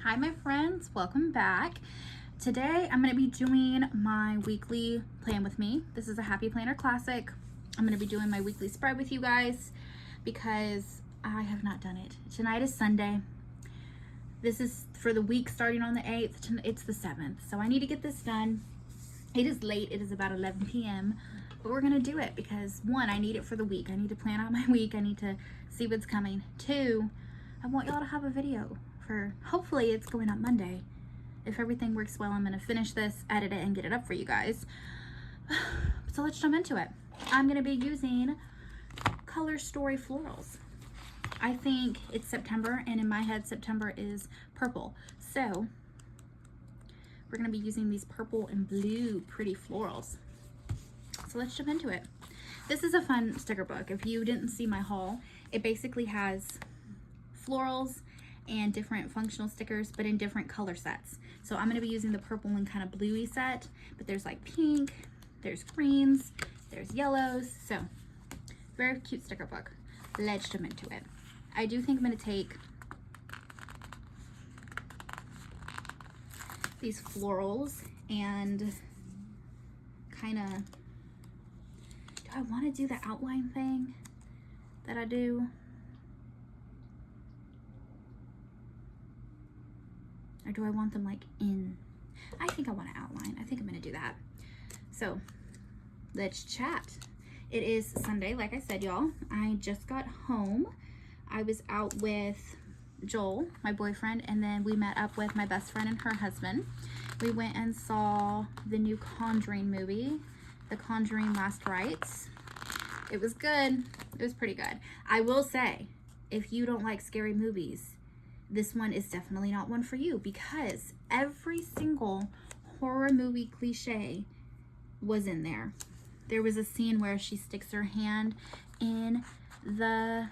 Hi my friends, welcome back. Today I'm going to be doing my weekly plan with me. This is a Happy Planner Classic. I'm going to be doing my weekly spread with you guys because I have not done it. Tonight is Sunday. This is for the week starting on the 8th. It's the 7th, so I need to get this done. It is late. It is about 11 p.m. But we're going to do it because, one, I need it for the week. I need to plan out my week. I need to see what's coming. Two, I want y'all to have a video for, hopefully it's going up Monday. If everything works well, I'm going to finish this, edit it, and get it up for you guys. So let's jump into it. I'm going to be using Color Story Florals. I think it's September, and in my head, September is purple. So we're going to be using these purple and blue pretty florals. So let's jump into it. This is a fun sticker book. If you didn't see my haul, it basically has florals and different functional stickers, but in different color sets. So I'm going to be using the purple and kind of bluey set, but there's like pink, there's greens, there's yellows. So very cute sticker book. Let's jump into it. I do think I'm going to take these florals and kind of, do I want to do the outline thing that I do? Or do I want them like in? I think I want to outline. I think I'm going to do that. So let's chat. It is Sunday, like I said, y'all. I just got home. I was out with Joel, my boyfriend, and then we met up with my best friend and her husband. We went and saw the new Conjuring movie, The Conjuring Last Rites. It was good. It was pretty good. I will say, if you don't like scary movies, this one is definitely not one for you, because every single horror movie cliche was in there. There was a scene where she sticks her hand in the,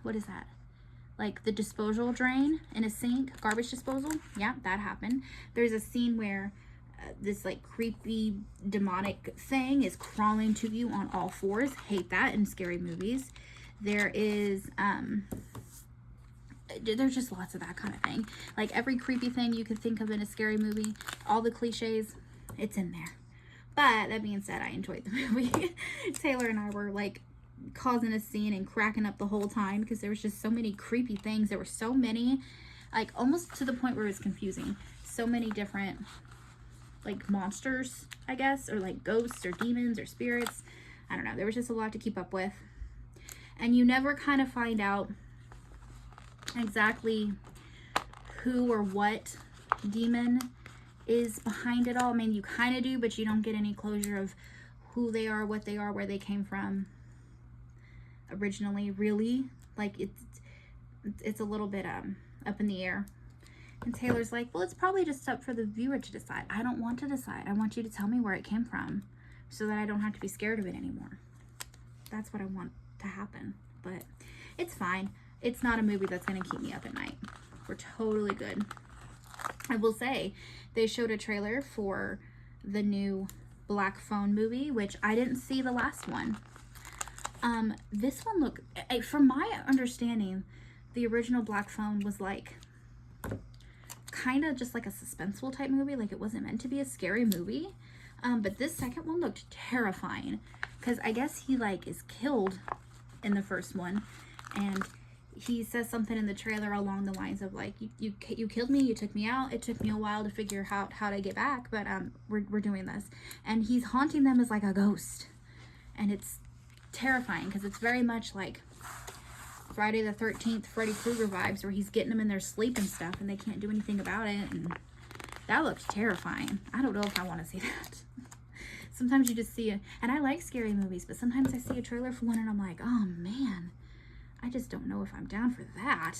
what is that? Like the disposal drain in a sink, garbage disposal. Yeah, that happened. There's a scene where this like creepy demonic thing is crawling to you on all fours. Hate that in scary movies. There is, there's just lots of that kind of thing. Like every creepy thing you could think of in a scary movie, all the cliches, it's in there. But that being said, I enjoyed the movie. Taylor and I were like causing a scene and cracking up the whole time because there was just so many creepy things. There were so many, like almost to the point where it was confusing. So many different like monsters, I guess, or like ghosts or demons or spirits. I don't know. There was just a lot to keep up with. And you never kind of find out exactly who or what demon is behind it all. I mean, you kind of do, but you don't get any closure of who they are, what they are, where they came from originally, really. Like it's a little bit up in the air. And Taylor's like, well, it's probably just up for the viewer to decide. I don't want to decide. I want you to tell me where it came from so that I don't have to be scared of it anymore. That's what I want to happen. But it's fine. It's not a movie that's going to keep me up at night. We're totally good. I will say, they showed a trailer for the new Black Phone movie, which I didn't see the last one. This one looked, from my understanding, the original Black Phone was like kind of just like a suspenseful type movie. Like it wasn't meant to be a scary movie. But this second one looked terrifying because I guess he like is killed in the first one, and he says something in the trailer along the lines of like, you killed me, you took me out, it took me a while to figure out how to get back, but we're doing this. And he's haunting them as like a ghost, and it's terrifying because it's very much like Friday the 13th Freddy Krueger vibes, where he's getting them in their sleep and stuff and they can't do anything about it. And that looked terrifying. I don't know if I want to see that. Sometimes you just see it, and I like scary movies, but sometimes I see a trailer for one and I'm like, oh man, I just don't know if I'm down for that.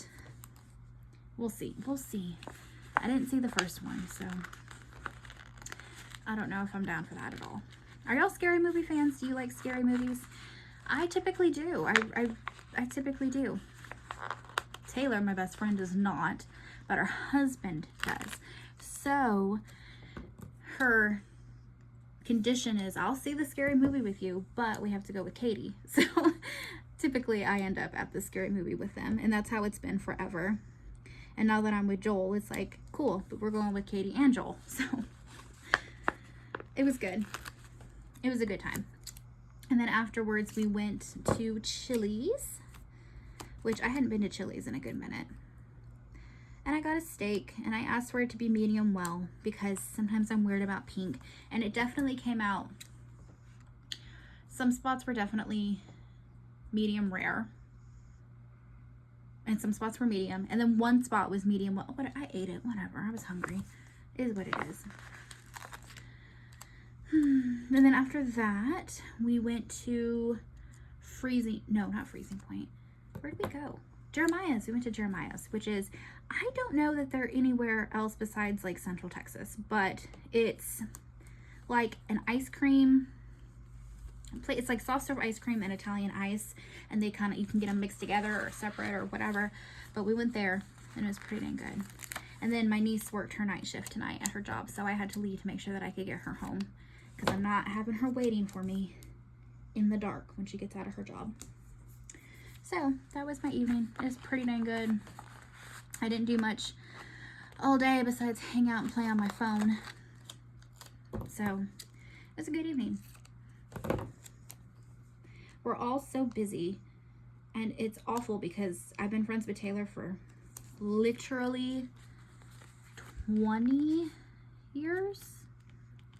We'll see. We'll see. I didn't see the first one, so I don't know if I'm down for that at all. Are y'all scary movie fans? Do you like scary movies? I typically do. I typically do. Taylor, my best friend, does not, but her husband does. So her condition is, I'll see the scary movie with you, but we have to go with Katie. So typically I end up at the scary movie with them, and that's how it's been forever. And now that I'm with Joel, it's like, cool, but we're going with Katie and Joel. So it was good. It was a good time. And then afterwards we went to Chili's, which I hadn't been to Chili's in a good minute. And I got a steak, and I asked for it to be medium well because sometimes I'm weird about pink. And it definitely came out. Some spots were definitely medium rare. And some spots were medium. And then one spot was medium well. But I ate it. Whatever. I was hungry. It is what it is. And then after that, we went to not Freezing Point. Where did we go? Jeremiah's. We went to Jeremiah's, which is, I don't know that they're anywhere else besides like Central Texas, but it's like an ice cream. It's like soft serve ice cream and Italian ice, and they kind of, you can get them mixed together or separate or whatever. But we went there, and it was pretty dang good. And then my niece worked her night shift tonight at her job, so I had to leave to make sure that I could get her home, because I'm not having her waiting for me in the dark when she gets out of her job. So that was my evening. It was pretty dang good. I didn't do much all day besides hang out and play on my phone. So it was a good evening. We're all so busy, and it's awful because I've been friends with Taylor for literally 20 years,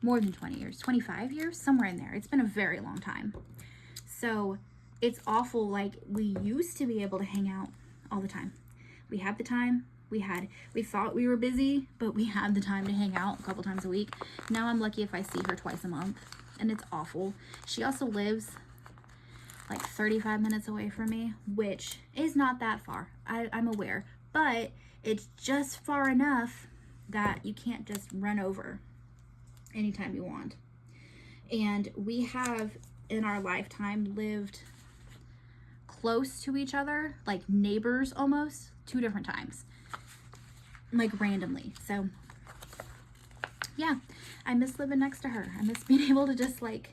more than 20 years, 25 years, somewhere in there. It's been a very long time. So it's awful. Like, we used to be able to hang out all the time. We had the time. We thought we were busy, but we had the time to hang out a couple times a week. Now I'm lucky if I see her twice a month, and it's awful. She also lives like 35 minutes away from me, which is not that far. I'm aware, but it's just far enough that you can't just run over anytime you want. And we have in our lifetime lived close to each other, like neighbors almost, 2 different times, like randomly. So yeah, I miss living next to her. I miss being able to just like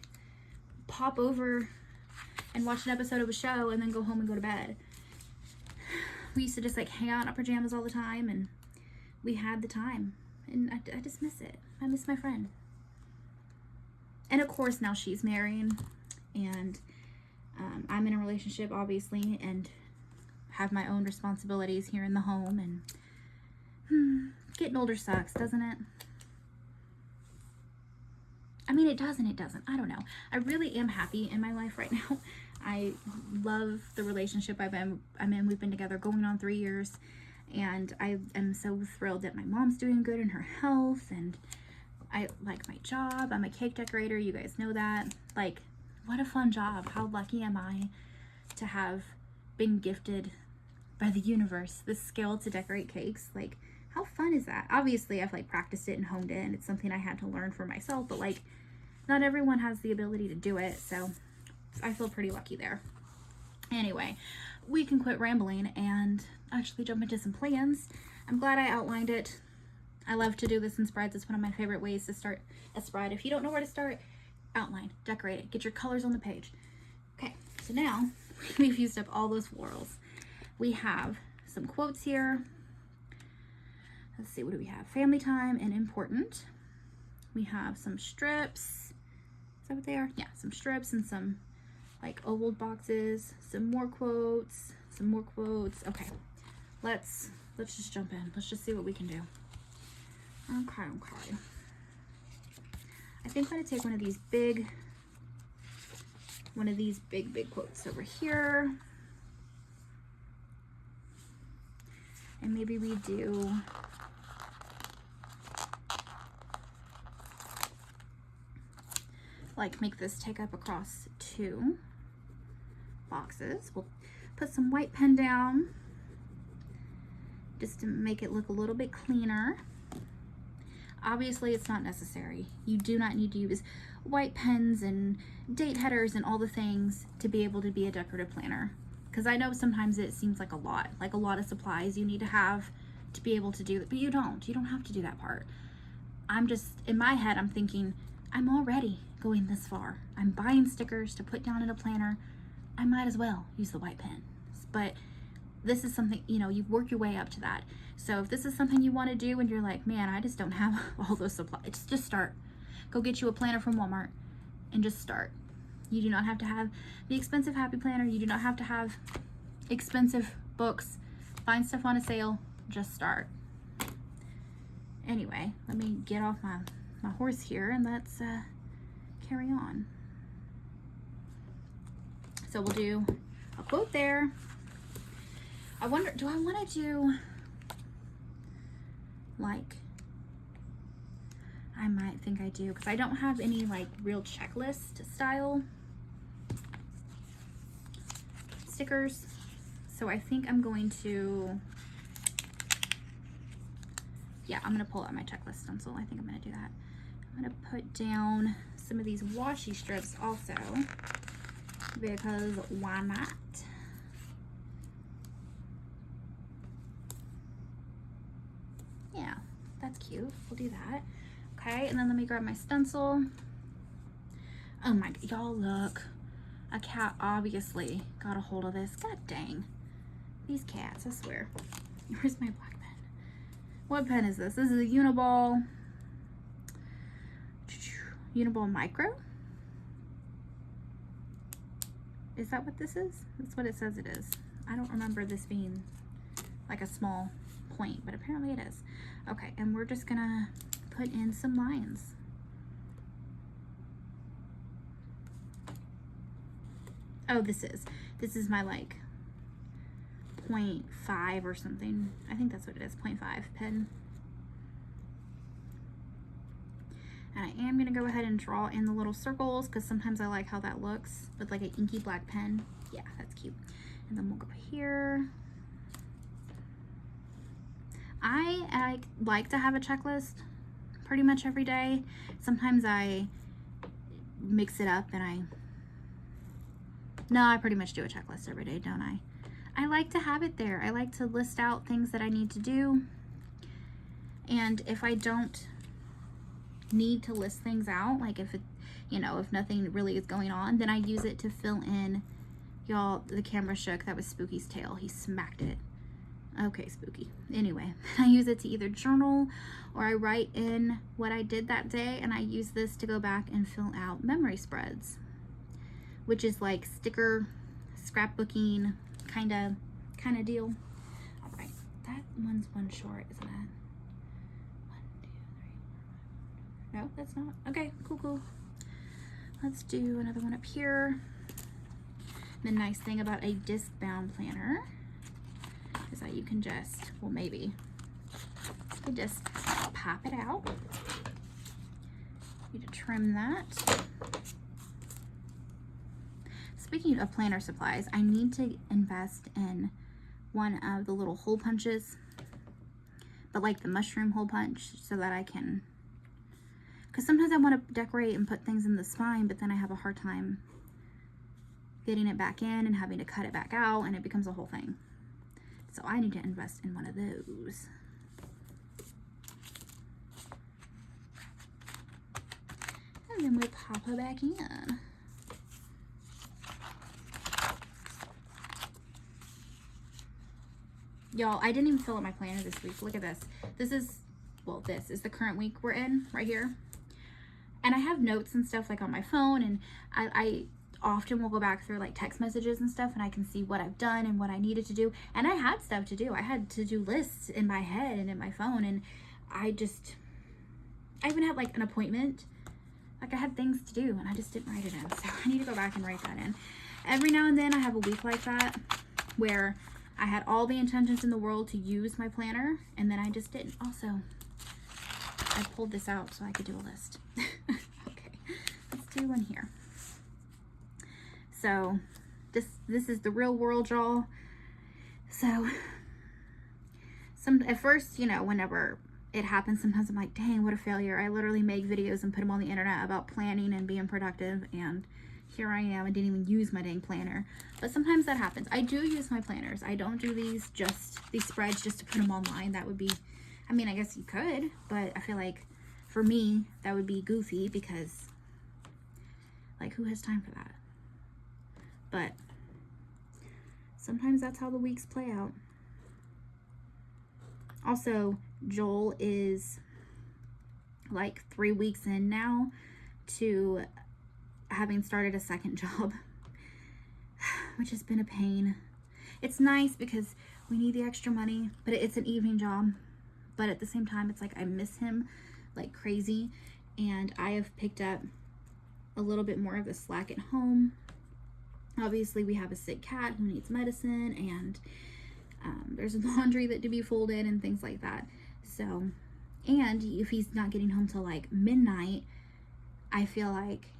pop over and watch an episode of a show and then go home and go to bed. We used to just like hang out in our pajamas all the time, and we had the time, and I just miss it. I miss my friend. And of course now she's married, and I'm in a relationship obviously, and have my own responsibilities here in the home, and getting older sucks, doesn't it? I mean, it does and it doesn't. I don't know. I really am happy in my life right now. I love the relationship I'm in. We've been together going on 3 years, and I am so thrilled that my mom's doing good in her health, and I like my job. I'm a cake decorator. You guys know that. Like, what a fun job. How lucky am I to have been gifted by the universe this skill to decorate cakes? Like, how fun is that? Obviously, I've like practiced it and honed it, and it's something I had to learn for myself, but like, not everyone has the ability to do it, so I feel pretty lucky there. Anyway, we can quit rambling and actually jump into some plans. I'm glad I outlined it. I love to do this in spreads. It's one of my favorite ways to start a spread. If you don't know where to start, outline, decorate it, get your colors on the page. Okay, so now we've used up all those florals. We have some quotes here. Let's see, what do we have? Family time and important. We have some strips. Is that what they are? Yeah, some strips and some like oval boxes, some more quotes. Okay, let's just jump in. Let's just see what we can do. Okay. I think I'm gonna take one of these big quotes over here, and maybe we do like make this take up across 2 boxes. We'll put some white pen down just to make it look a little bit cleaner. Obviously, it's not necessary. You do not need to use white pens and date headers and all the things to be able to be a decorative planner, because I know sometimes it seems like a lot of supplies you need to have to be able to do it, but you don't have to do that part. I'm just, in my head, I'm thinking, I'm already going this far. I'm buying stickers to put down in a planner. I might as well use the white pen. But this is something, you know, you work your way up to that. So if this is something you want to do and you're like, man, I just don't have all those supplies, just start. Go get you a planner from Walmart and just start. You do not have to have the expensive happy planner. You do not have to have expensive books. Find stuff on a sale, just start. Anyway, let me get off my horse here and let's carry on. So we'll do a quote there. I wonder, do I want to do like, I might think I do, because I don't have any like real checklist style stickers. So I think I'm going to, yeah, I'm going to pull out my checklist stencil. I think I'm going to do that. I'm going to put down some of these washi strips also, because why not? Yeah, that's cute. We'll do that. Okay, and then let me grab my stencil. Oh my, y'all look. A cat obviously got a hold of this. God dang. These cats, I swear. Where's my black pen? What pen is this? This is a Uniball. Uniball Micro? Is that what this is? That's what it says it is. I don't remember this being like a small point, but apparently it is. Okay, and we're just gonna put in some lines. Oh, this is my like 0.5 or something. I think that's what it is, 0.5 pen. And I am gonna go ahead and draw in the little circles because sometimes I like how that looks with like an inky black pen. Yeah, that's cute. And then we'll go here. I like to have a checklist pretty much every day. Sometimes I mix it up and I pretty much do a checklist every day, don't I? I like to have it there. I like to list out things that I need to do. And if I don't need to list things out, like if it, you know, if nothing really is going on, then I use it to fill in. Y'all, the camera shook. That was Spooky's tail. He smacked it. Okay, Spooky. Anyway, I use it to either journal or I write in what I did that day, and I use this to go back and fill out memory spreads, which is like sticker scrapbooking kind of deal. All right, that one's one short, isn't it? 1, 2, 3, 4, 5. No, that's not. Okay, cool. Let's do another one up here. The nice thing about a disc bound planner is that you can just, well, maybe you just pop it out. You need to trim that. Speaking of planner supplies, I need to invest in one of the little hole punches, but like the mushroom hole punch, so that I can, because sometimes I want to decorate and put things in the spine, but then I have a hard time getting it back in and having to cut it back out, and it becomes a whole thing. So I need to invest in one of those. And then we'll pop her back in. Y'all, I didn't even fill out my planner this week. Look at this. This is the current week we're in right here. And I have notes and stuff like on my phone, and I often will go back through like text messages and stuff, and I can see what I've done and what I needed to do. And I had stuff to do. I had to-do lists in my head and in my phone, and I even had like an appointment. Like I had things to do and I just didn't write it in. So I need to go back and write that in. Every now and then I have a week like that where I had all the intentions in the world to use my planner, and then I just didn't. Also, I pulled this out so I could do a list. Okay, let's do one here. So this is the real world, y'all. So at first, you know, whenever it happens, sometimes I'm like, dang, what a failure. I literally make videos and put them on the internet about planning and being productive, and here I am, I didn't even use my dang planner. But sometimes that happens. I do use my planners. I don't do these spreads just to put them online. That would be, I mean, I guess you could, but I feel like for me, that would be goofy, because like, who has time for that? But sometimes that's how the weeks play out. Also, Joel is like 3 weeks in now to having started a second job, which has been a pain. It's nice because we need the extra money, but it's an evening job. But at the same time, it's like I miss him like crazy, and I have picked up a little bit more of the slack at home. Obviously, we have a sick cat who needs medicine, and there's laundry that to be folded and things like that. So, and if he's not getting home till like midnight, I feel like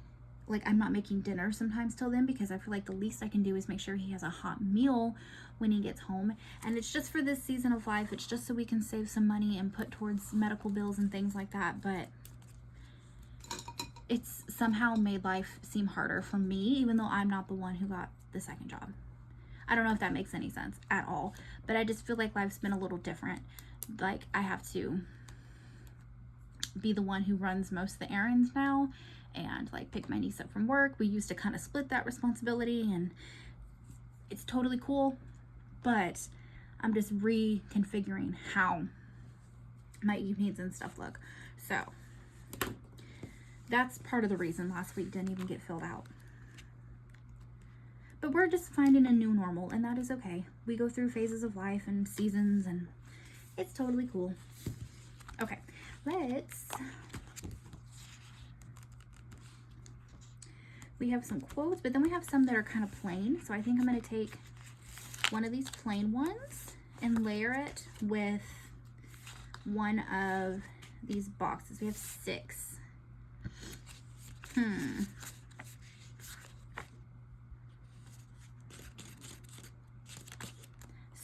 I'm not making dinner sometimes till then, because I feel like the least I can do is make sure he has a hot meal when he gets home. And it's just for this season of life. It's just so we can save some money and put towards medical bills and things like that. But it's somehow made life seem harder for me, even though I'm not the one who got the second job. I don't know if that makes any sense at all, but I just feel like life's been a little different. Like I have to be the one who runs most of the errands now, and like pick my niece up from work. We used to kind of split that responsibility, and it's totally cool, but I'm just reconfiguring how my evenings and stuff look. So that's part of the reason last week didn't even get filled out. But we're just finding a new normal, and that is okay. We go through phases of life and seasons, and it's totally cool. Okay, we have some quotes, but then we have some that are kind of plain. So I think I'm going to take one of these plain ones and layer it with one of these boxes. We have 6.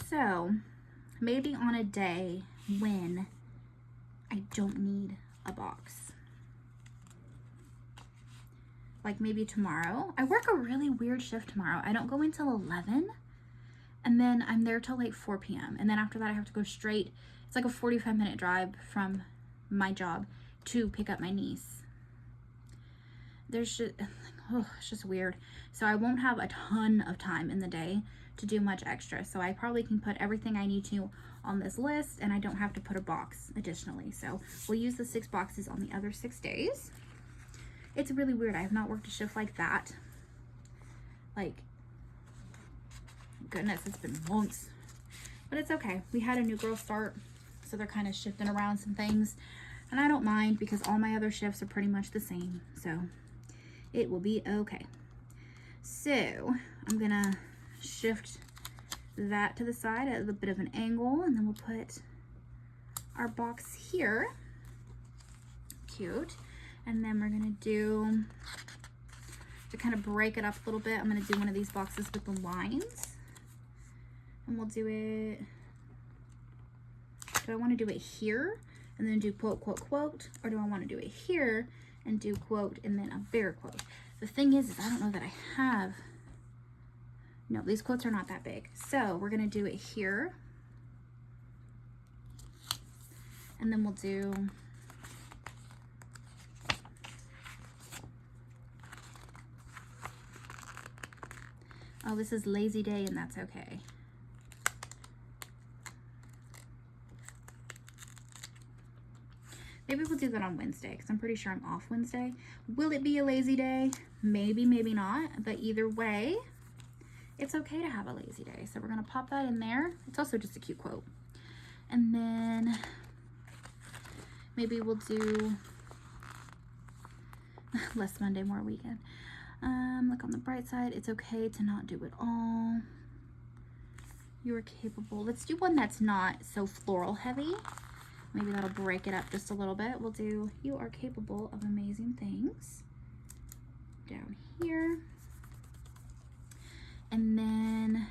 So maybe on a day when I don't need a box, like maybe tomorrow. I work a really weird shift tomorrow. I don't go until 11, and then I'm there till like 4 p.m. And then after that I have to go straight. It's like a 45-minute drive from my job to pick up my niece. There's just, it's just weird. So I won't have a ton of time in the day to do much extra. So I probably can put everything I need to on this list, and I don't have to put a box additionally. So we'll use the 6 boxes on the other 6 days. It's really weird. I have not worked a shift like that. Like, goodness, it's been months. But it's okay. We had a new girl start, so they're kind of shifting around some things. And I don't mind, because all my other shifts are pretty much the same. So it will be okay. So I'm going to shift that to the side at a bit of an angle, and then we'll put our box here. Cute. And then we're gonna do, to kind of break it up a little bit, I'm gonna do one of these boxes with the lines, and we'll do it, do I want to do it here and then do quote, quote, quote, or do I want to do it here and do quote and then a bigger quote? The thing is I don't know that I have, no, these quotes are not that big. So we're gonna do it here, and then we'll do, oh, this is lazy day, and that's okay. Maybe we'll do that on Wednesday, because I'm pretty sure I'm off Wednesday. Will it be a lazy day? Maybe, maybe not. But either way, it's okay to have a lazy day. So we're going to pop that in there. It's also just a cute quote. And then maybe we'll do less Monday, more weekend. Look on the bright side. It's okay to not do it all. You are capable. Let's do one that's not so floral heavy. Maybe that'll break it up just a little bit. We'll do, you are capable of amazing things down here. And then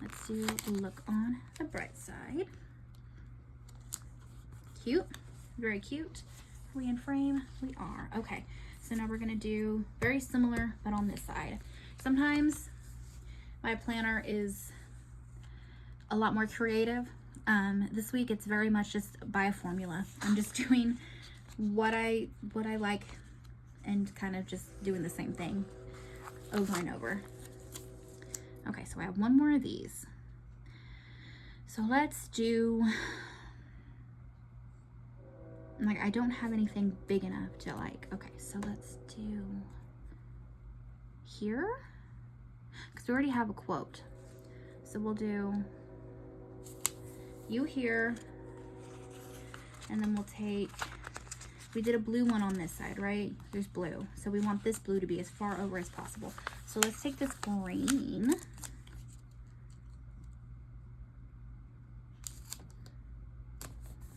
let's do look on the bright side. Cute, very cute. Are we in frame? We are. Okay, so now we're gonna do very similar, but on this side. Sometimes my planner is a lot more creative. This week it's very much just by a formula. I'm just doing what I like and kind of just doing the same thing. over and over. Okay, so I have one more of these. So let's do, like, I don't have anything big enough to like, okay, so let's do here, because we already have a quote. So we'll do you here, and then we'll take, we did a blue one on this side, right? There's blue. So we want this blue to be as far over as possible. So let's take this green.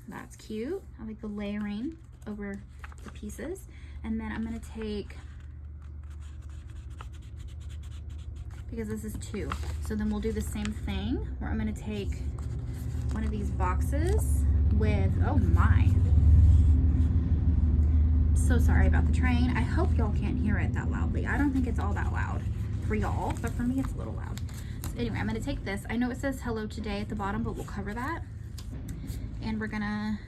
That's cute. I like the layering over the pieces. And then I'm gonna take, because this is 2, so then we'll do the same thing where I'm gonna take one of these boxes with, oh my. So sorry about the train. I hope y'all can't hear it that loudly. I don't think it's all that loud for y'all, but for me it's a little loud. So anyway, I'm gonna take this. I know it says hello today at the bottom, but we'll cover that. And we're gonna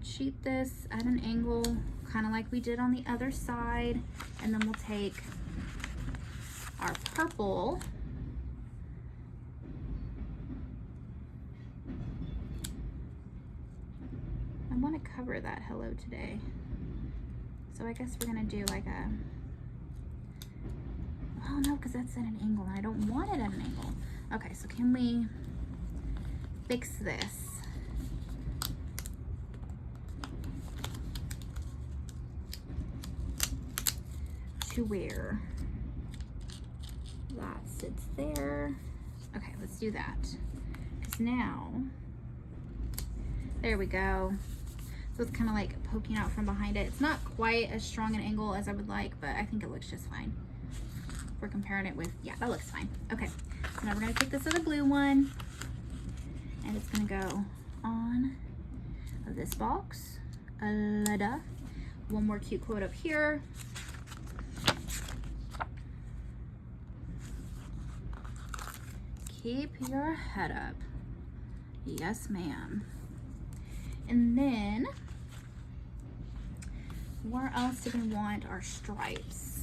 sheet this at an angle, kind of like we did on the other side. And then we'll take our purple I want to cover that hello today. So I guess we're gonna do like a, oh no, because that's at an angle and I don't want it at an angle. Okay, so can we fix this? To where that sits there. Okay, let's do that. Because now, there we go. So it's kind of like poking out from behind it. It's not quite as strong an angle as I would like, but I think it looks just fine. If we're comparing it with, yeah, that looks fine. Okay, so now we're gonna take this other blue one and it's gonna go on this box. One more cute quote up here. Keep your head up. Yes, ma'am. And then, where else do we want our stripes?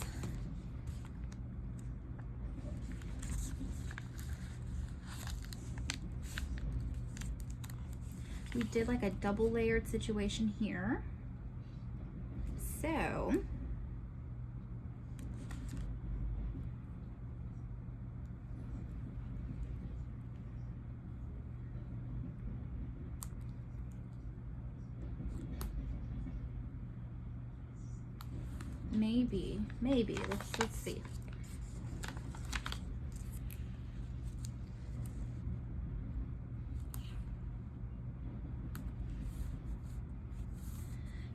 We did like a double layered situation here. So, maybe, let's see.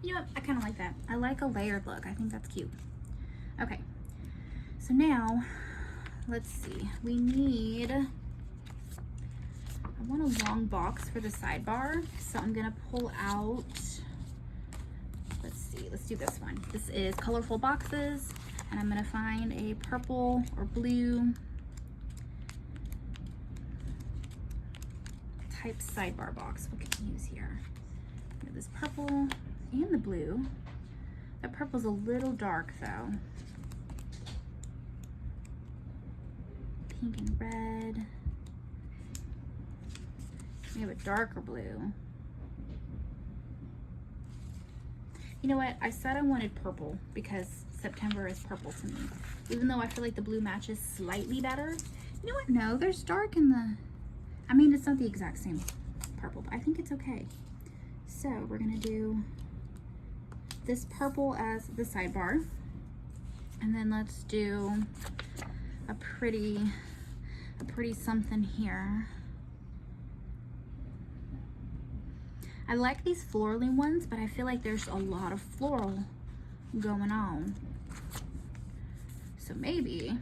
You know what, I kind of like that. I like a layered look. I think that's cute. Okay, so now, let's see. We need, I want a long box for the sidebar. So I'm gonna pull out, let's do this one. This is colorful boxes, and I'm gonna find a purple or blue type sidebar box. What can we use here? We have this purple and the blue. That purple's a little dark though. Pink and red. We have a darker blue. You know what? I said I wanted purple because September is purple to me. Even though I feel like the blue matches slightly better. You know what? No, there's dark in the, I mean, it's not the exact same purple, but I think it's okay. So we're gonna do this purple as the sidebar. And then let's do a pretty something here. I like these florally ones, but I feel like there's a lot of floral going on. So maybe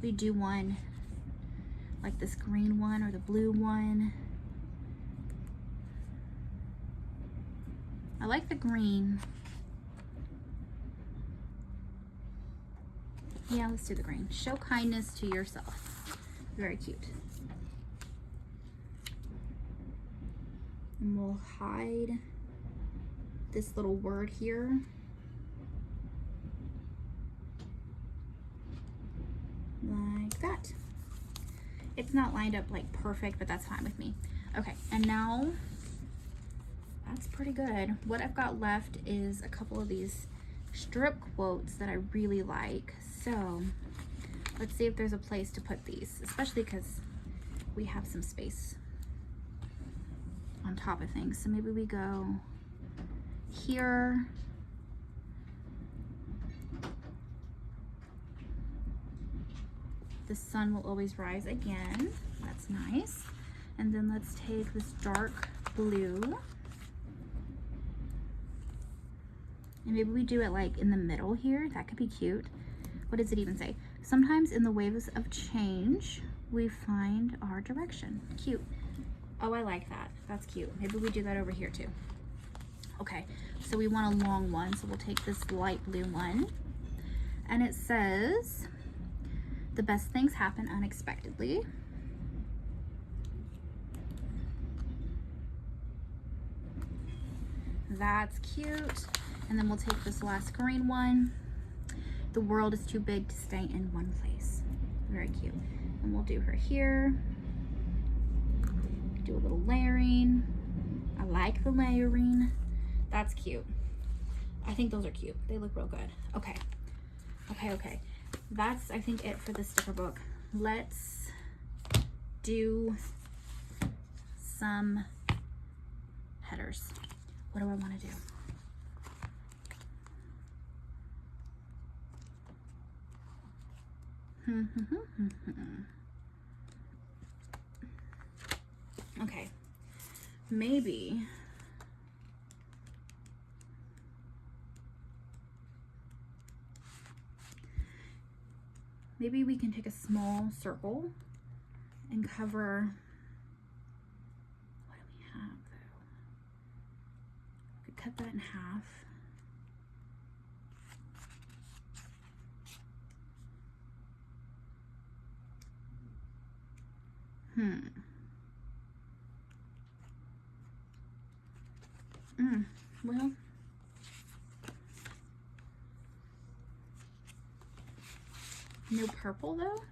we do one like this green one or the blue one. I like the green. Yeah, let's do the green. Show kindness to yourself. Very cute. And we'll hide this little word here. that. It's not lined up like perfect, but that's fine with me. Okay, and now that's pretty good. What I've got left is a couple of these strip quotes that I really like. So let's see if there's a place to put these, especially because we have some space on top of things. So maybe we go here. The sun will always rise again. That's nice. And then let's take this dark blue. And maybe we do it like in the middle here. That could be cute. What does it even say? Sometimes in the waves of change, we find our direction. Cute. Oh, I like that. That's cute. Maybe we do that over here too. Okay, so we want a long one. So we'll take this light blue one. And it says, the best things happen unexpectedly. That's cute. And then we'll take this last green one. The world is too big to stay in one place. Very cute. And we'll do her here. Do a little layering. I like the layering. That's cute. I think those are cute. They look real good. Okay. Okay. That's, I think, it for the sticker book. Let's do some headers. What do I want to do? Okay, maybe we can take a small circle and cover, what do we have though? We could cut that in half. Well, no purple though.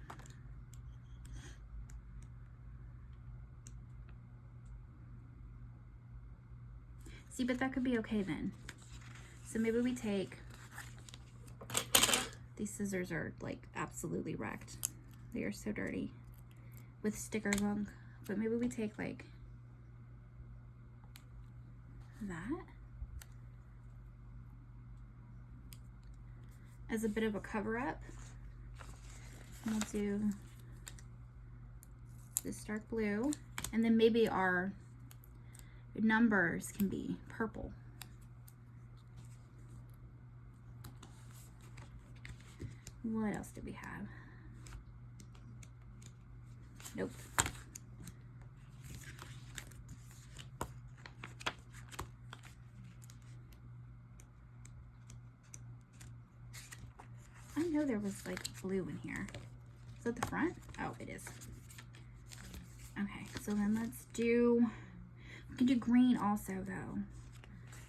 See, but that could be okay then. So maybe we take, these scissors are like absolutely wrecked. They are so dirty with sticker gunk. But maybe we take like that as a bit of a cover up. And we'll do this dark blue, and then maybe our numbers can be purple. What else did we have? Nope. I know there was like blue in here. Is that the front? Oh, it is. Okay, so then let's do, we can do green also though.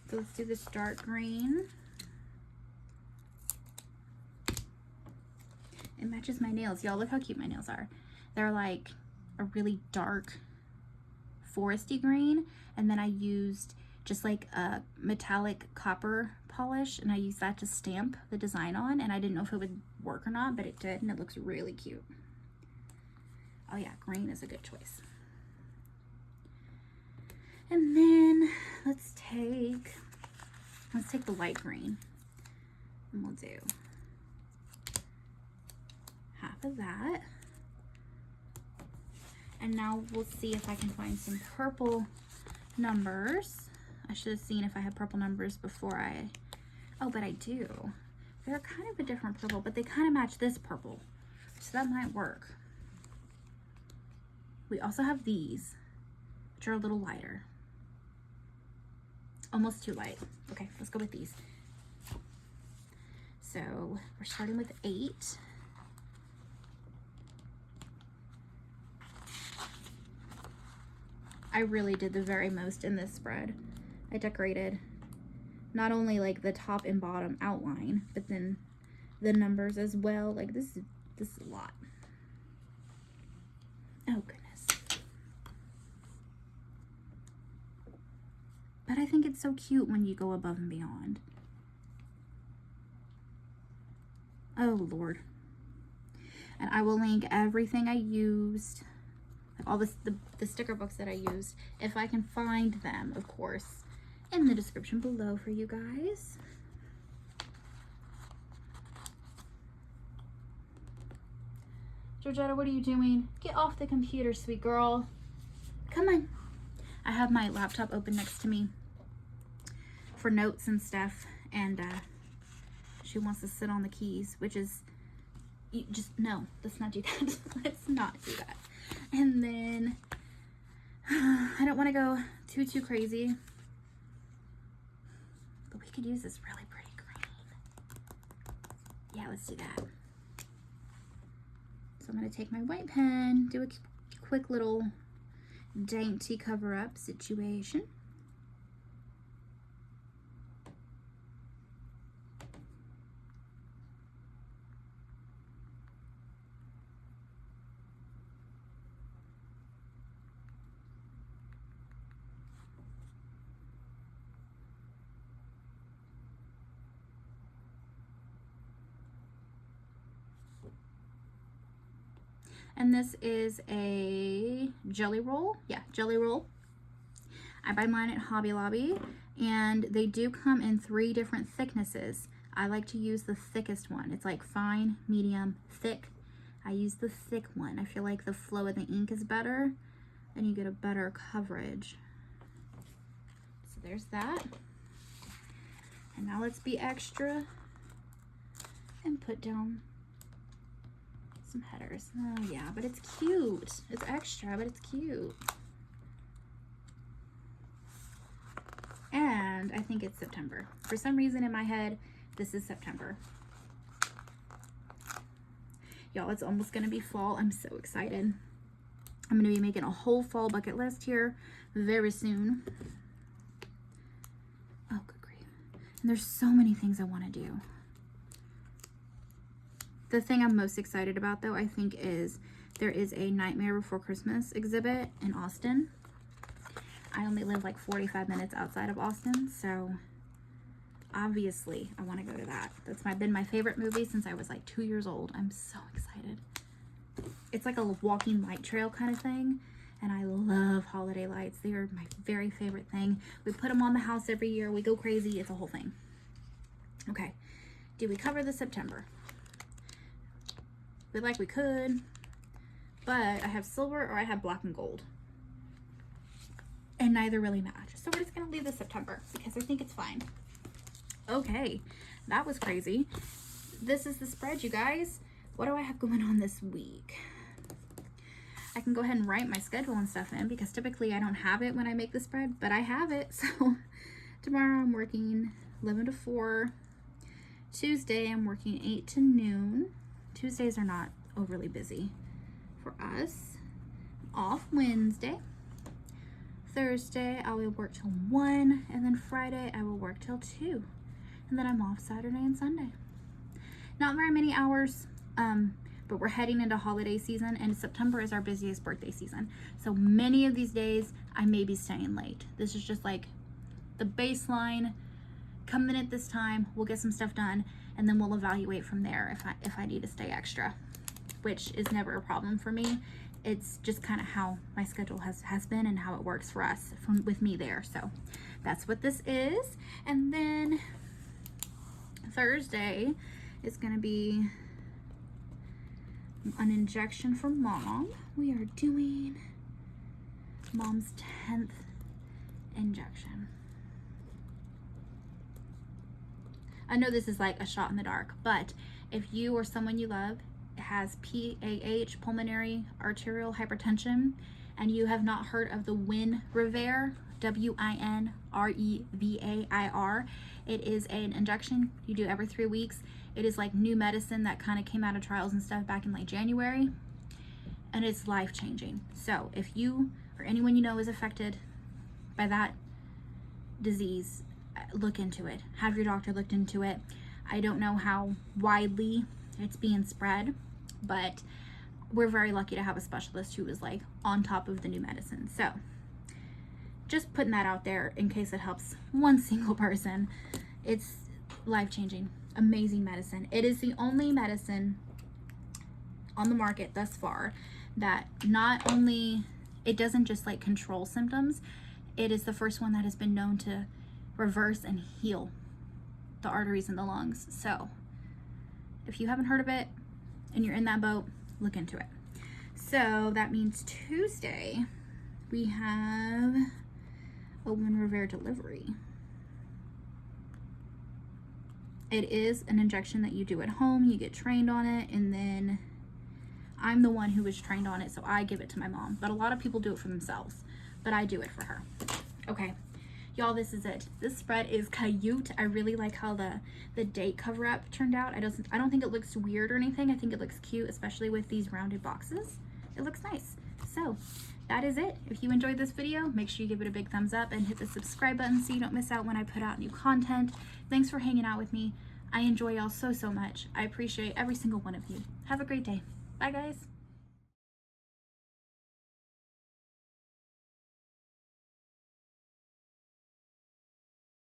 So let's do this dark green. It matches my nails. Y'all, look how cute my nails are. They're like a really dark foresty green, and then I used just like a metallic copper polish, and I used that to stamp the design on, and I didn't know if it would work or not, but it did, and it looks really cute. Oh yeah, green is a good choice. And then let's take the light green, and we'll do half of that. And now we'll see if I can find some purple numbers. I should have seen if I had purple numbers before I, oh, but I do. They're kind of a different purple, but they kind of match this purple, so that might work. We also have these, which are a little lighter. Almost too light. Okay, let's go with these. So we're starting with 8. I really did the very most in this spread. I decorated not only like the top and bottom outline, but then the numbers as well. Like this is a lot. Oh, goodness. But I think it's so cute when you go above and beyond. Oh, Lord. And I will link everything I used, like all the sticker books that I used, if I can find them, of course, in the description below for you guys. Georgetta, what are you doing? Get off the computer, sweet girl. Come on. I have my laptop open next to me for notes and stuff, and she wants to sit on the keys, which is, no, let's not do that. Let's not do that. And then I don't want to go too crazy, but we could use this really pretty green. Yeah, let's do that. So I'm going to take my white pen, do a quick little dainty cover-up situation. And this is a jelly roll. Yeah, jelly roll. I buy mine at Hobby Lobby, and they do come in 3 different thicknesses. I like to use the thickest one. It's like fine, medium, thick. I use the thick one. I feel like the flow of the ink is better, and you get a better coverage. So there's that. And now let's be extra and put down some headers. Oh yeah, but it's cute. It's extra, but it's cute. And I think it's September. For some reason in my head, this is September. Y'all, it's almost gonna be fall. I'm so excited. I'm gonna be making a whole fall bucket list here very soon. Oh, good grief. And there's so many things I wanna do. The thing I'm most excited about, though, I think, is there is a Nightmare Before Christmas exhibit in Austin. I only live like 45 minutes outside of Austin, so obviously I want to go to that. That's been my favorite movie since I was like 2 years old. I'm so excited. It's like a walking light trail kind of thing, and I love holiday lights. They are my very favorite thing. We put them on the house every year. We go crazy. It's a whole thing. Okay, did we cover the September? Feel like we could, but I have silver or I have black and gold, and neither really match. So we're just gonna leave this September because I think it's fine. Okay, that was crazy. This is the spread, you guys. What do I have going on this week? I can go ahead and write my schedule and stuff in because typically I don't have it when I make the spread, but I have it. So tomorrow I'm working 11 to 4. Tuesday I'm working 8 to noon. Tuesdays are not overly busy for us. Off Wednesday. Thursday I will work till 1, and then Friday I will work till 2. And then I'm off Saturday and Sunday. Not very many hours, but we're heading into holiday season, and September is our busiest birthday season. So many of these days I may be staying late. This is just like the baseline. Come in at this time, we'll get some stuff done, and then we'll evaluate from there if I need to stay extra, which is never a problem for me. It's just kind of how my schedule has been and how it works for us with me there. So that's what this is. And then Thursday is going to be an injection for Mom. We are doing Mom's 10th injection. I know this is like a shot in the dark, but if you or someone you love has PAH, pulmonary arterial hypertension, and you have not heard of the Winrevair, WINREVAIR, it is an injection you do every 3 weeks. It is like new medicine that kind of came out of trials and stuff back in like January, and it's life-changing. So if you or anyone you know is affected by that disease, look into it. Have your doctor looked into it. I don't know how widely it's being spread, but we're very lucky to have a specialist who is like on top of the new medicine. So just putting that out there in case it helps one single person. It's life-changing, amazing medicine. It is the only medicine on the market thus far that not only, it doesn't just like control symptoms, it is the first one that has been known to reverse and heal the arteries in the lungs. So if you haven't heard of it and you're in that boat, look into it. So that means Tuesday we have a Winrevair delivery. It is an injection that you do at home. You get trained on it, and then I'm the one who was trained on it, so I give it to my mom. But a lot of people do it for themselves, but I do it for her. Okay, y'all, this is it. This spread is cute. I really like how the date cover up turned out. I don't think it looks weird or anything. I think it looks cute, especially with these rounded boxes. It looks nice. So that is it. If you enjoyed this video, make sure you give it a big thumbs up and hit the subscribe button so you don't miss out when I put out new content. Thanks for hanging out with me. I enjoy y'all so much. I appreciate every single one of you. Have a great day. Bye, guys.